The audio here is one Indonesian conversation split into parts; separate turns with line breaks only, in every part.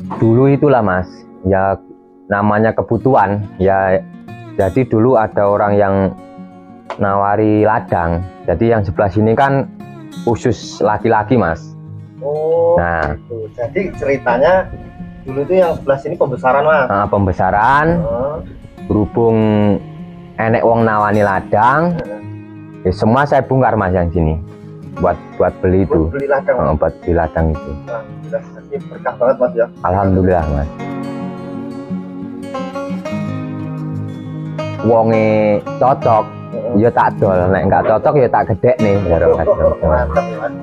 Dulu itulah mas, ya namanya kebutuhan ya. Jadi dulu ada orang yang nawari ladang, jadi yang sebelah sini kan khusus laki-laki mas.
Oh,
Nah
gitu. Jadi ceritanya dulu itu yang sebelah sini pembesaran mas.
pembesaran, berhubung enek wong nawani ladang, ya semua saya bongkar mas yang sini buat beli itu.
Buat beli ladang.
Buat beli ladang itu.
Nah, berkah banget mas ya.
Alhamdulillah mas. Wonge cocok, ya tak dol. Nek nggak cocok ya tak gedek nih.
Mantap ya mas.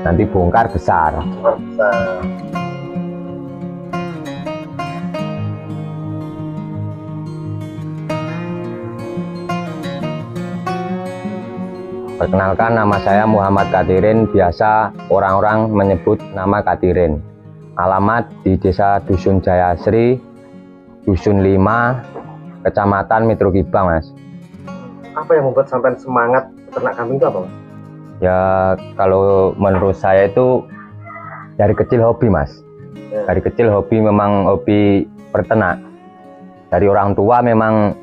Nanti bongkar besar. Perkenalkan, nama saya Muhammad Katirin, biasa orang-orang menyebut nama Katirin. Alamat di Desa Dusun Jayasri, Dusun 5, Kecamatan Metro Gibang, Mas.
Apa yang membuat sampai semangat peternak kambing itu apa, Mas?
Ya, kalau menurut saya itu dari kecil hobi, Mas.
Ya.
Dari kecil hobi, memang hobi peternak. Dari orang tua memang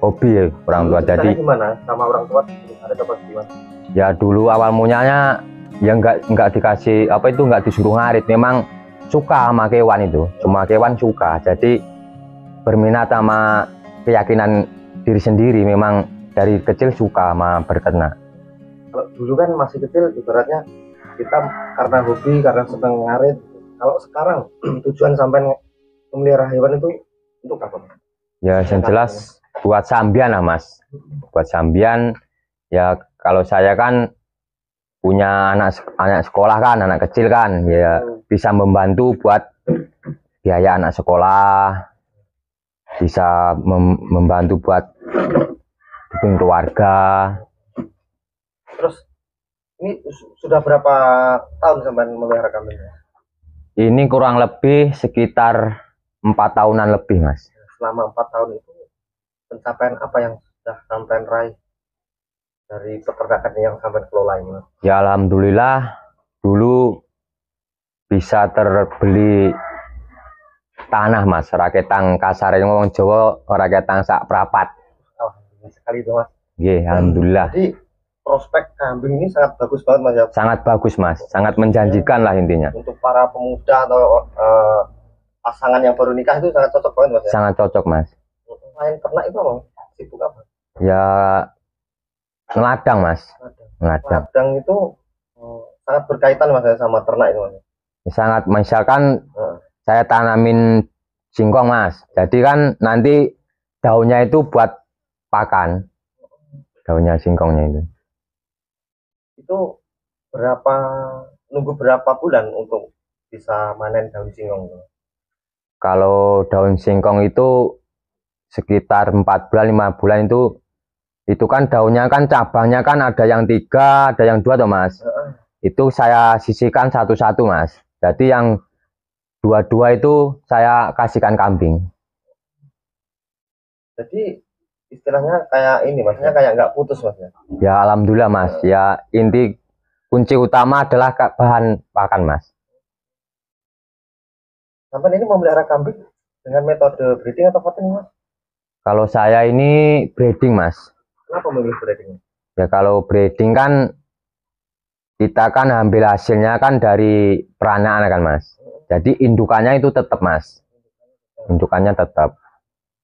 hobi orang tua. Jadi
gimana sama orang tua? Ada dapat gimana?
Ya dulu awal mulanya ya nggak dikasih apa itu, nggak disuruh ngarit, memang suka sama kewan itu, semua kewan suka. Jadi berminat sama keyakinan diri sendiri, memang dari kecil suka sama berternak.
Kalau dulu kan masih kecil, ibaratnya kita karena hobi, karena senang ngarit. Kalau sekarang tujuan sampai memelihara hewan itu untuk apa?
Ya yang jelas buat sambian lah mas, buat sambian. Ya kalau saya kan punya anak sekolah kan, anak kecil kan, ya bisa membantu buat biaya anak sekolah, bisa membantu buat bikin keluarga.
Terus ini sudah berapa tahun sampai memelihara kambing?
Ini kurang lebih sekitar 4 tahunan lebih mas.
Selama 4 tahun itu pencapaian apa yang sudah sampai raih dari peternakan yang sampai kelola ini, Mas?
Ya alhamdulillah, dulu bisa terbeli tanah mas, raketang kasar yang ngomong Jawa, raketang sak prapat.
Alhamdulillah sekali itu mas.
Alhamdulillah.
Jadi prospek kambing ini sangat bagus banget mas ya.
Sangat bagus mas, sangat menjanjikan lah intinya.
Untuk para pemuda atau pasangan yang baru nikah itu sangat cocok banget mas ya.
Sangat cocok mas.
Selain ternak itu apa? Sibuk apa?
Ya ngeladang mas.
Ngeladang itu sangat berkaitan mas ya sama ternak itu mas.
Sangat, misalkan saya tanamin singkong mas, jadi kan nanti daunnya itu buat pakan, daunnya singkongnya itu.
Itu nunggu berapa bulan untuk bisa manen daun singkong?
Kalau daun singkong itu sekitar 4 bulan 5 bulan itu kan daunnya kan cabangnya kan ada yang 3, ada yang 2 toh mas. Itu saya sisihkan satu-satu mas. Jadi yang 2 itu saya kasihkan kambing.
Jadi istilahnya kayak ini maksudnya kayak nggak putus mas ya?
Ya alhamdulillah mas. Ya inti kunci utama adalah bahan pakan mas.
Sampai ini memelihara kambing dengan metode breeding atau fattening mas?
Kalau saya ini breeding mas.
Kenapa memilih breeding?
Ya kalau breeding kan kita kan ambil hasilnya kan dari peranaan kan mas. Jadi indukannya itu tetap mas. Indukannya tetap.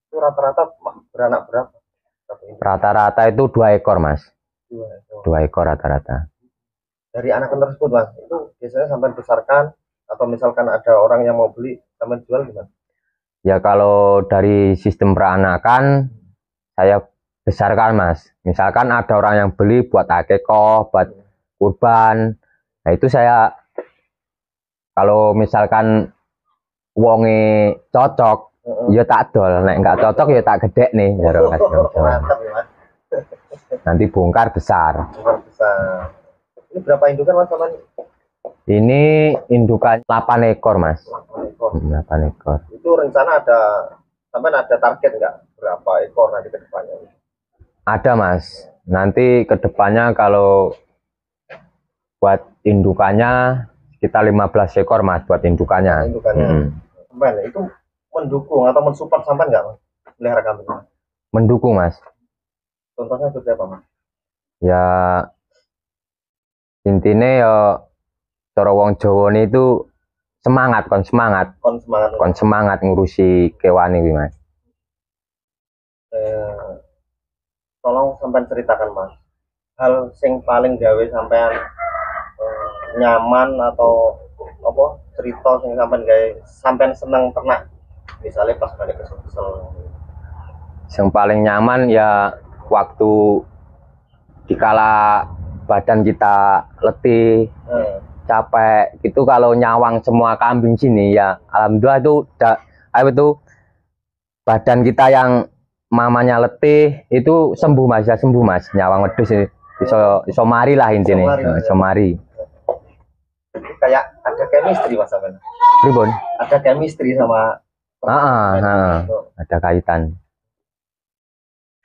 Itu rata-rata beranak berapa?
Rata-rata itu 2 ekor mas. 2 ekor rata-rata.
Dari anakan tersebut mas, itu biasanya sampai besarkan atau misalkan ada orang yang mau beli sampai jual gimana?
Ya kalau dari sistem peranakan saya besarkan mas. Misalkan ada orang yang beli buat akikoh, buat kurban, nah itu saya kalau misalkan wonge cocok, ya tak dol. Nek nggak cocok ya tak gedek nih.
Mantap ya mas.
Nanti bongkar besar.
Besar. Ini berapa indukan mas sama ini?
Ini indukan 8 ekor mas. 8 ekor.
Itu rencana ada target nggak berapa ekor nanti ke depannya?
Ada mas. Nanti ke depannya kalau buat indukannya sekitar 15 ekor mas buat indukannya.
Sampai itu mendukung atau mensupport sampai nggak mas melihara kambing?
Mendukung mas.
Contohnya seperti apa mas?
Ya intinya ya cara wong Jawa itu semangat ngurusi kewan ini mas.
Tolong sampai ceritakan mas hal sing paling gawe sampean nyaman atau apa cerita sing sampean seneng ternak misalnya pas balik kesel.
Yang paling nyaman ya waktu dikala badan kita letih, capek gitu, kalau nyawang semua kambing sini ya alhamdulillah itu badan kita yang mamanya letih itu sembuh mas, ya sembuh mas, nyawang wedhus iso mari lah intinya, iso mari.
Kayak ada chemistry mas sampean.
Pripun?
Ada chemistry sama
ada kaitan.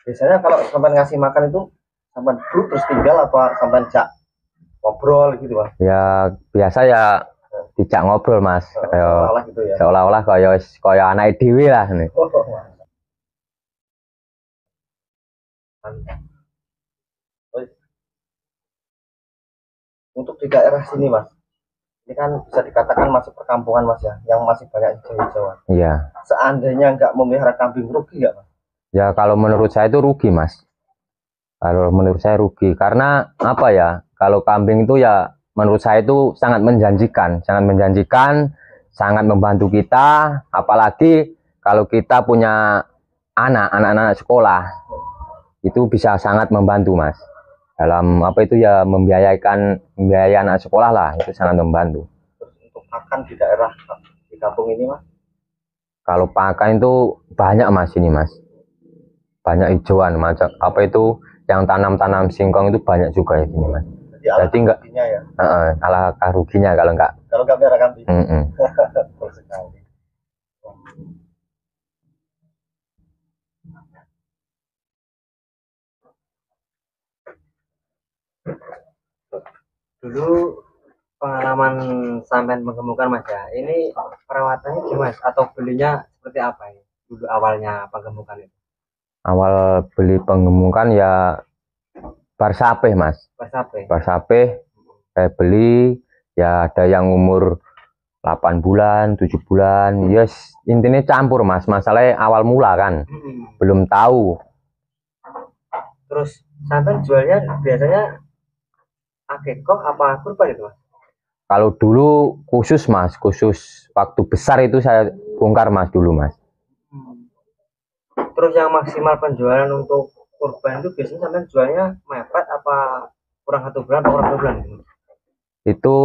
Biasanya kalau sampai ngasih makan itu sampai duduk terus tinggal apa sampai jak ngobrol gitu mas?
Ya biasa ya dijak ngobrol mas,
seolah-olah gitu ya.
Seolah-olah kaya anak dhewe lah nih.
Untuk di daerah sini mas, ini kan bisa dikatakan masuk perkampungan mas ya, yang masih banyak hijau-hijauan.
Iya.
Seandainya nggak memelihara kambing rugi nggak mas?
Ya kalau menurut saya itu rugi mas. Kalau menurut saya rugi karena apa ya? Kalau kambing itu ya menurut saya itu sangat menjanjikan, sangat membantu kita. Apalagi kalau kita punya anak-anak sekolah, itu bisa sangat membantu mas. Dalam apa itu ya membiayai anak sekolah lah, itu sangat membantu.
Terus untuk pakan di daerah di kampung ini mas?
Kalau pakan itu banyak mas ini mas. Banyak hijauan macam apa itu yang tanam singkong itu banyak juga ya sini mas. Jadi enggak
ya?
Ala ruginya kalau enggak
merah kambing. Dulu pengalaman sampean menggemukkan mas ya, ini perawatannya gimana atau belinya seperti apa ya dulu awalnya penggemukan itu?
Awal beli penggemukan ya Barsapeh mas. Barsapeh saya beli ya, ada yang umur 8 bulan 7 bulan, yes intinya campur mas, masalahnya awal mula kan belum tahu.
Terus sampai jualnya biasanya akikoh apa kurban itu mas?
Kalau dulu khusus waktu besar itu saya bongkar mas dulu mas.
Terus yang maksimal penjualan untuk kurban itu biasanya sampai jualnya mepet apa kurang 1 bulan atau kurang 2 bulan?
Itu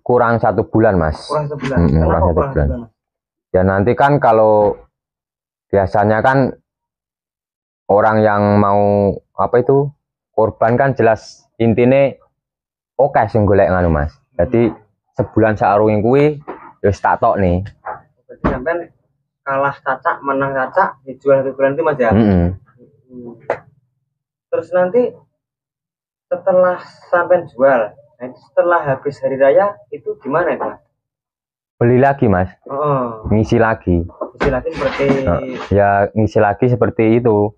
kurang 1 bulan mas.
Kurang 1 bulan.
Kurang 1 bulan. Ya nanti kan kalau biasanya kan orang yang mau apa itu korban kan jelas intinya oke sing golek nganu mas. Jadi sebulan saarungin kuwi wis tak tok nih.
Berarti sampean kalah cacak menang cacak dijual 1 bulan itu mas ya? Terus nanti setelah sampean jual, setelah habis hari raya itu gimana itu mas?
Beli lagi mas. Ngisi lagi
seperti
ya ngisi lagi seperti itu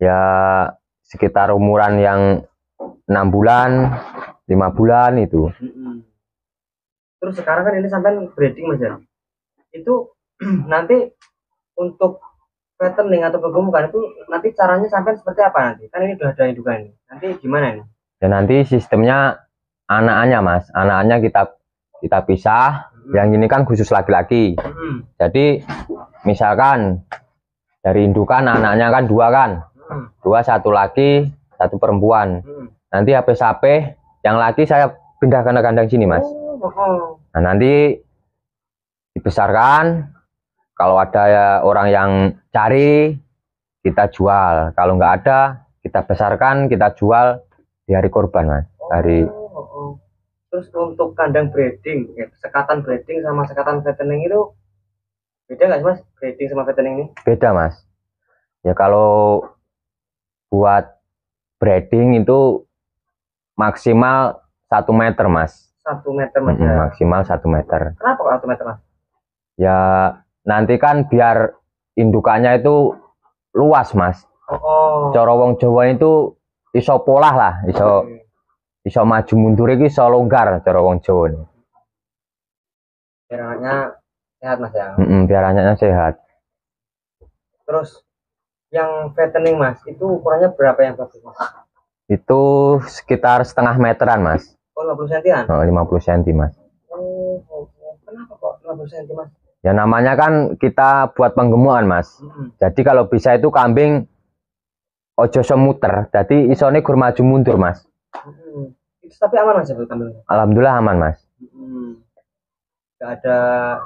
ya, sekitar umuran yang 6 bulan 5 bulan itu.
Terus sekarang kan ini sampai breeding mas ya, itu nanti untuk fattening atau penggemukan itu nanti caranya sampai seperti apa nanti? Kan ini udah ada indukan ini, nanti gimana ini?
Ya nanti sistemnya anaknya mas, anaknya kita pisah. Yang ini kan khusus laki-laki. Jadi misalkan dari indukan anaknya kan 2 kan, 2, 1 laki 1 perempuan. Nanti HP yang laki saya pindah ke kandang sini mas. Nah nanti dibesarkan, kalau ada ya orang yang cari kita jual, kalau nggak ada kita besarkan kita jual di hari kurban mas.
Terus untuk kandang breeding, sekatan breeding sama sekatan fattening itu beda nggak sih mas? Breeding sama fattening ini?
Beda mas. Ya kalau buat breeding itu maksimal 1 meter mas.
1 meter mas ya?
Maksimal 1 meter.
Kenapa kok 1 meter mas?
Ya nanti kan biar indukannya itu luas mas. Cara wong Jawa itu iso polah lah, iso maju mundur iki iso longgar cara wong Jawa nih.
Biar anaknya sehat mas ya?
Biar anaknya sehat.
Terus yang fattening mas, itu ukurannya berapa yang bagus mas?
Itu sekitar setengah meteran mas.
Oh 50 cm-an?
50 cm mas.
Kenapa kok 50 cm mas?
Ya namanya kan kita buat penggemukan mas. Jadi kalau bisa itu kambing ojo semuter, jadi isone gur maju mundur mas.
Itu tapi aman mas ya kambingnya?
Alhamdulillah aman mas.
Nggak ada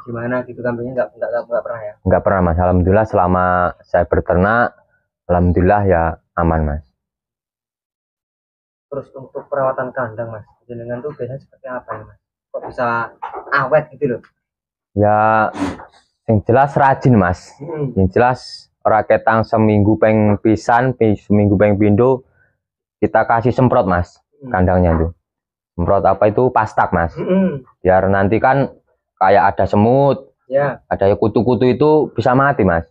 gimana gitu kambingnya, nggak pernah ya? Nggak
pernah mas, alhamdulillah selama saya berternak, alhamdulillah ya aman mas.
Terus untuk perawatan kandang mas, jenengan tuh biasanya seperti apa ya mas? Kok bisa awet gitu loh?
Ya yang jelas rajin mas. Yang jelas ora ketang seminggu peng pisan, seminggu peng pindo kita kasih semprot mas. Kandangnya tuh semprot apa itu pastak mas. Biar nanti kan kayak ada semut ya, ada kutu-kutu itu bisa mati mas.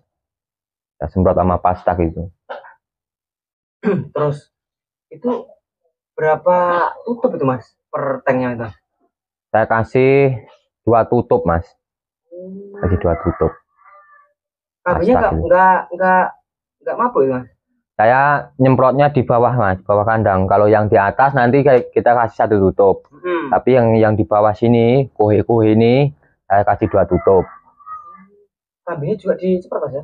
Ya, semprot sama pastak itu.
Terus itu berapa tutup itu mas per tanknya itu?
Saya kasih 2 tutup mas. Kasih 2 tutup.
Kambingnya nggak mabuk itu mas?
Saya nyemprotnya di bawah mas, bawah kandang. Kalau yang di atas nanti kita kasih 1 tutup. Tapi yang di bawah sini, kuhe-kuhe ini saya kasih 2 tutup.
Kambingnya juga disemprot mas ya?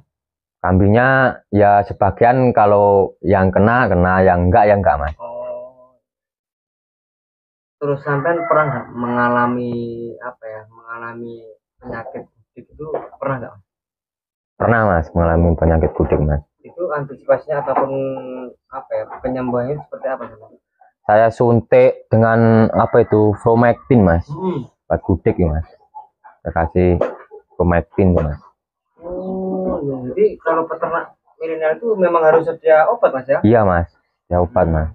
Kambingnya ya sebagian kalau yang kena, yang enggak mas.
Terus sampai pernah nggak mengalami penyakit kudik itu, pernah nggak?
Pernah mas, mengalami penyakit kudik mas.
Itu antisipasinya ataupun penyembuhannya seperti apa mas?
Saya suntik dengan Flomectin mas. Buat kudik ya mas. Saya kasih Flomectin mas.
Jadi kalau peternak milenial itu memang harus sedia obat mas ya?
Iya mas, ya obat mas.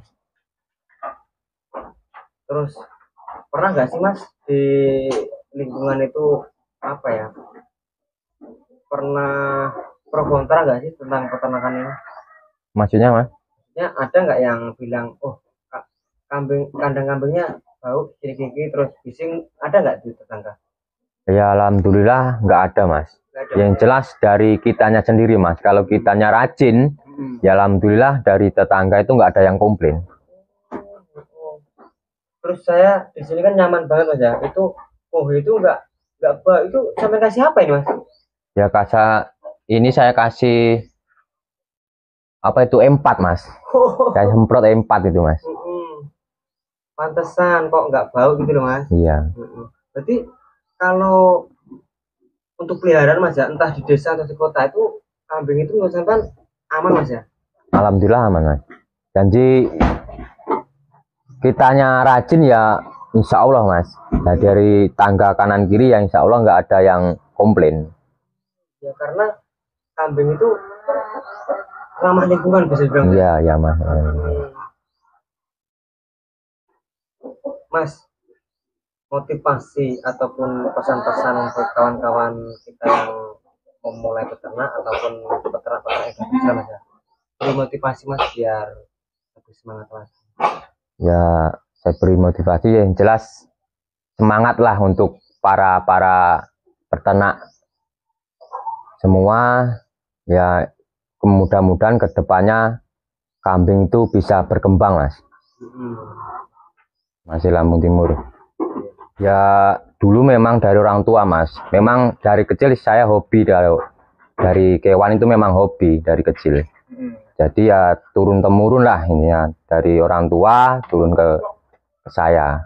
Terus pernah nggak sih mas di lingkungan itu pernah pro kontra nggak sih tentang peternakan ini?
Maksudnya mas?
Ya ada nggak yang bilang kandang kambingnya bau gini terus bising, ada nggak di tetangga?
Ya alhamdulillah nggak ada mas. Yang jelas dari kitanya sendiri mas. Kalau kitanya rajin, ya alhamdulillah dari tetangga itu nggak ada yang komplain.
Terus saya di sini kan nyaman banget mas ya. Itu itu nggak bau, itu sampai kasih apa ini mas?
Ya ini saya kasih M4 mas. Saya semprot M4 itu mas.
Pantesan kok nggak bau gitu loh mas.
Iya.
Berarti kalau untuk peliharaan mas ya, entah di desa atau di kota itu kambing itu menurut sampai aman mas ya?
Alhamdulillah aman mas. Janji kitanya rajin ya insya Allah mas. Nah, dari tangga kanan kiri ya insya Allah nggak ada yang komplain.
Ya karena kambing itu ramah lingkungan bisa dibilang.
Iya mas.
Mas, motivasi ataupun pesan-pesan untuk kawan-kawan kita yang memulai peternak ataupun peternak-peternak yang bisa mas ya, beri motivasi mas biar lebih semangat lagi.
Ya saya beri motivasi yang jelas semangat lah untuk para peternak semua ya, mudah-mudahan kedepannya kambing itu bisa berkembang mas. Masih Lampung Timur. Ya dulu memang dari orang tua mas, memang dari kecil saya hobi dari kewan itu, memang hobi dari kecil. Jadi ya turun temurun lah ini ya, dari orang tua turun ke saya.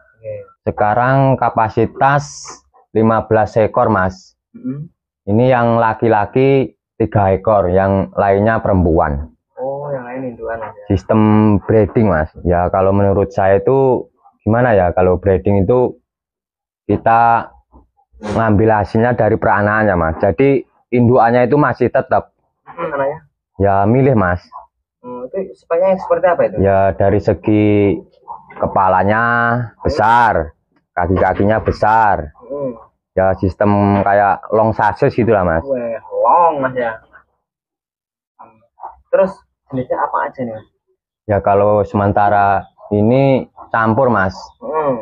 Sekarang kapasitas 15 ekor mas. Ini yang laki-laki 3 ekor, yang lainnya perempuan.
Oh, yang lain indukan ya.
Sistem breeding mas. Ya kalau menurut saya itu gimana ya, kalau breeding itu kita ngambil hasilnya dari peranakannya mas. Jadi indukannya itu masih tetap ya milih mas.
Itu supaya seperti apa itu?
Ya dari segi kepalanya besar, kaki-kakinya besar. Ya sistem kayak long sasis gitu lah, Mas.
Weh, long Mas ya. Terus jenisnya apa aja nih, Mas?
Ya kalau sementara ini campur, Mas.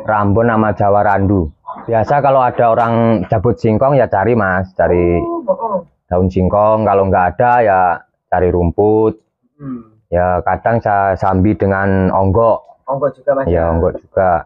Rambon sama Jawa Randu. Biasa kalau ada orang cabut singkong ya cari, Mas, cari daun singkong. Kalau nggak ada ya cari rumput. Ya kadang saya sambi dengan onggok.
Onggok juga, Mas.
Ya onggok juga.